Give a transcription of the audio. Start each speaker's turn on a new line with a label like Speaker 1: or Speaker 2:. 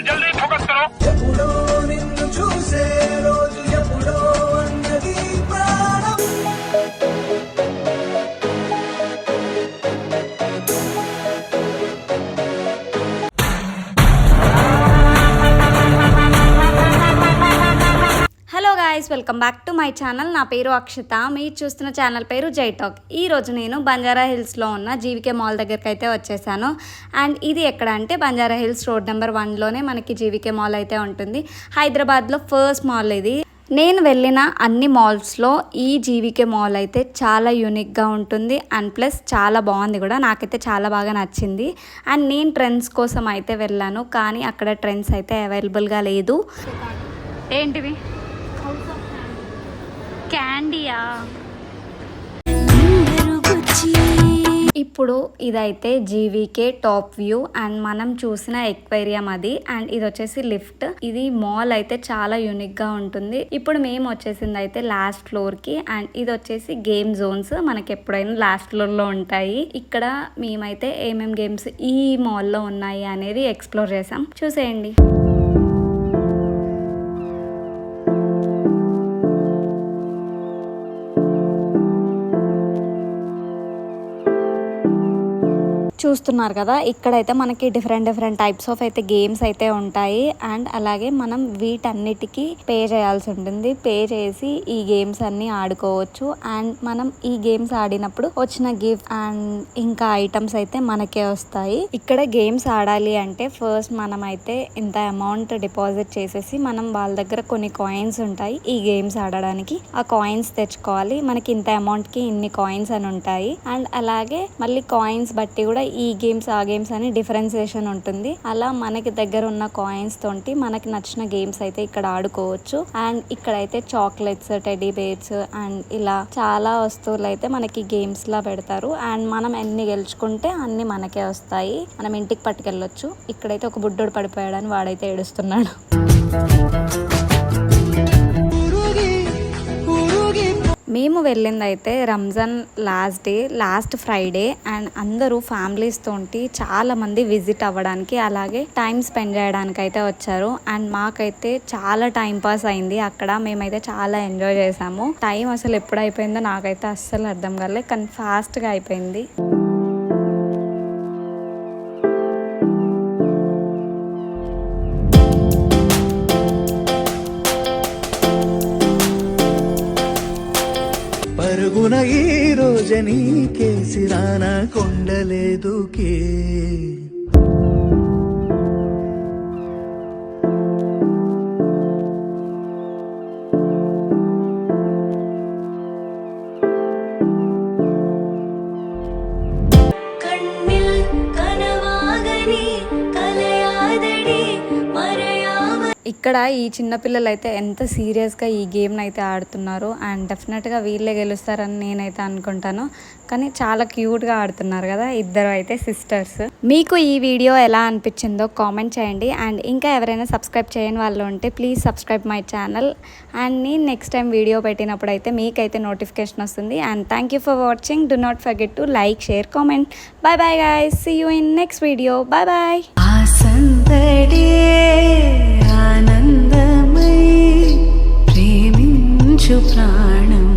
Speaker 1: जल्दी फोकस करो।
Speaker 2: ఎప్పుడో నిన్ను చూసే రోజు ఎప్పుడో అన్నది ప్రాణం.
Speaker 3: Hello guys, welcome back to my channel. నా పేరు అక్షత. మీరు చూస్తున్న ఛానల్ పేరు జై టాక్. ఈరోజు నేను బంజారా హిల్స్లో ఉన్న జీవికే మాల్ దగ్గరికి అయితే వచ్చేసాను. అండ్ ఇది ఎక్కడ అంటే బంజారా హిల్స్ రోడ్ నెంబర్ 1లోనే మనకి జీవికే మాల్ అయితే ఉంటుంది. హైదరాబాద్లో ఫస్ట్ మాల్ ఇది. నేను వెళ్ళిన అన్ని మాల్స్లో ఈ జీవికే మాల్ అయితే చాలా యూనిక్గా ఉంటుంది. అండ్ ప్లస్ చాలా బాగుంది కూడా. నాకైతే చాలా బాగా నచ్చింది. అండ్ నేను ట్రెండ్స్ కోసం అయితే వెళ్ళాను, కానీ అక్కడ ట్రెండ్స్ అయితే అవైలబుల్గా లేదు. ఏంటివి? క్యాండీయా? ఇప్పుడు ఇదైతే జీవికే టాప్ వ్యూ. అండ్ మనం చూసిన ఎక్వేరియం అది. అండ్ ఇది వచ్చేసి లిఫ్ట్. ఇది మాల్ అయితే చాలా యూనిక్ గా ఉంటుంది. ఇప్పుడు మేము వచ్చేసింది అయితే లాస్ట్ ఫ్లోర్ కి. అండ్ ఇది వచ్చేసి గేమ్ జోన్స్. మనకి ఎప్పుడైనా లాస్ట్ ఫ్లోర్ లో ఉంటాయి. ఇక్కడ మేమైతే ఏమేం గేమ్స్ ఈ మాల్లో ఉన్నాయి అనేది ఎక్స్ప్లోర్ చేసాం. చూసేయండి. చూస్తున్నారు కదా, ఇక్కడైతే మనకి డిఫరెంట్ టైప్స్ ఆఫ్ అయితే గేమ్స్ అయితే ఉంటాయి. అండ్ అలాగే మనం వీటన్నిటికీ పే చేయాల్సి ఉంటుంది. పే చేసి ఈ గేమ్స్ అన్ని ఆడుకోవచ్చు. అండ్ మనం ఈ గేమ్స్ ఆడినప్పుడు వచ్చిన గిఫ్ట్ అండ్ ఇంకా ఐటమ్స్ అయితే మనకే వస్తాయి. ఇక్కడ గేమ్స్ ఆడాలి అంటే ఫస్ట్ మనం అయితే ఇంత అమౌంట్ డిపాజిట్ చేసేసి మనం వాళ్ళ దగ్గర కొన్ని కాయిన్స్ ఉంటాయి ఈ గేమ్స్ ఆడడానికి. ఆ కాయిన్స్ తెచ్చుకోవాలి. మనకి ఇంత అమౌంట్ కి ఇన్ని కాయిన్స్ అని ఉంటాయి. అండ్ అలాగే మళ్ళీ కాయిన్స్ బట్టి కూడా ఈ గేమ్స్ ఆ గేమ్స్ అని డిఫరెన్సియేషన్ ఉంటుంది. అలా మనకి దగ్గర ఉన్న కాయిన్స్ తోటి మనకి నచ్చిన గేమ్స్ అయితే ఇక్కడ ఆడుకోవచ్చు. అండ్ ఇక్కడైతే చాక్లెట్స్, టెడ్డీ బేర్స్ అండ్ ఇలా చాలా వస్తువులు అయితే మనకి గేమ్స్ లా పెడతారు. అండ్ మనం ఎన్ని గెలుచుకుంటే అన్ని మనకే వస్తాయి. మనం ఇంటికి పట్టుకెళ్ళొచ్చు. ఇక్కడైతే ఒక బుడ్డోడు పడిపోయాడని వాడైతే ఏడుస్తున్నాడు. మేము వెళ్ళింది అయితే రంజాన్ లాస్ట్ ఫ్రైడే. అండ్ అందరూ ఫ్యామిలీస్ తోటి చాలా మంది విజిట్ అవ్వడానికి అలాగే టైం స్పెండ్ చేయడానికి అయితే వచ్చారు. అండ్ మాకైతే చాలా టైం పాస్ అయింది అక్కడ. మేమైతే చాలా ఎంజాయ్ చేసాము. టైం అసలు ఎప్పుడు అయిపోయిందో నాకైతే అస్సలు అర్థం కాలేదు, కానీ ఫాస్ట్గా అయిపోయింది.
Speaker 2: పరుగున ఈ రోజని కేసిరాన కొండలేదుకే.
Speaker 3: ఇక్కడ ఈ చిన్నపిల్లలు అయితే ఎంత సీరియస్గా ఈ గేమ్ని అయితే ఆడుతున్నారు. అండ్ డెఫినెట్గా వీళ్ళే గెలుస్తారని నేనైతే అనుకుంటాను. కానీ చాలా క్యూట్గా ఆడుతున్నారు కదా ఇద్దరు అయితే సిస్టర్స్. మీకు ఈ వీడియో ఎలా అనిపించిందో కామెంట్ చేయండి. అండ్ ఇంకా ఎవరైనా సబ్స్క్రైబ్ చేయని వాళ్ళు ఉంటే please subscribe my channel. And నేను నెక్స్ట్ టైం వీడియో పెట్టినప్పుడు అయితే మీకైతే నోటిఫికేషన్ వస్తుంది. And thank you for watching. Do not forget to like, share, comment. Bye bye guys. See you in next video. Bye bye.
Speaker 4: ఆనందమై ప్రేమించు ప్రాణం.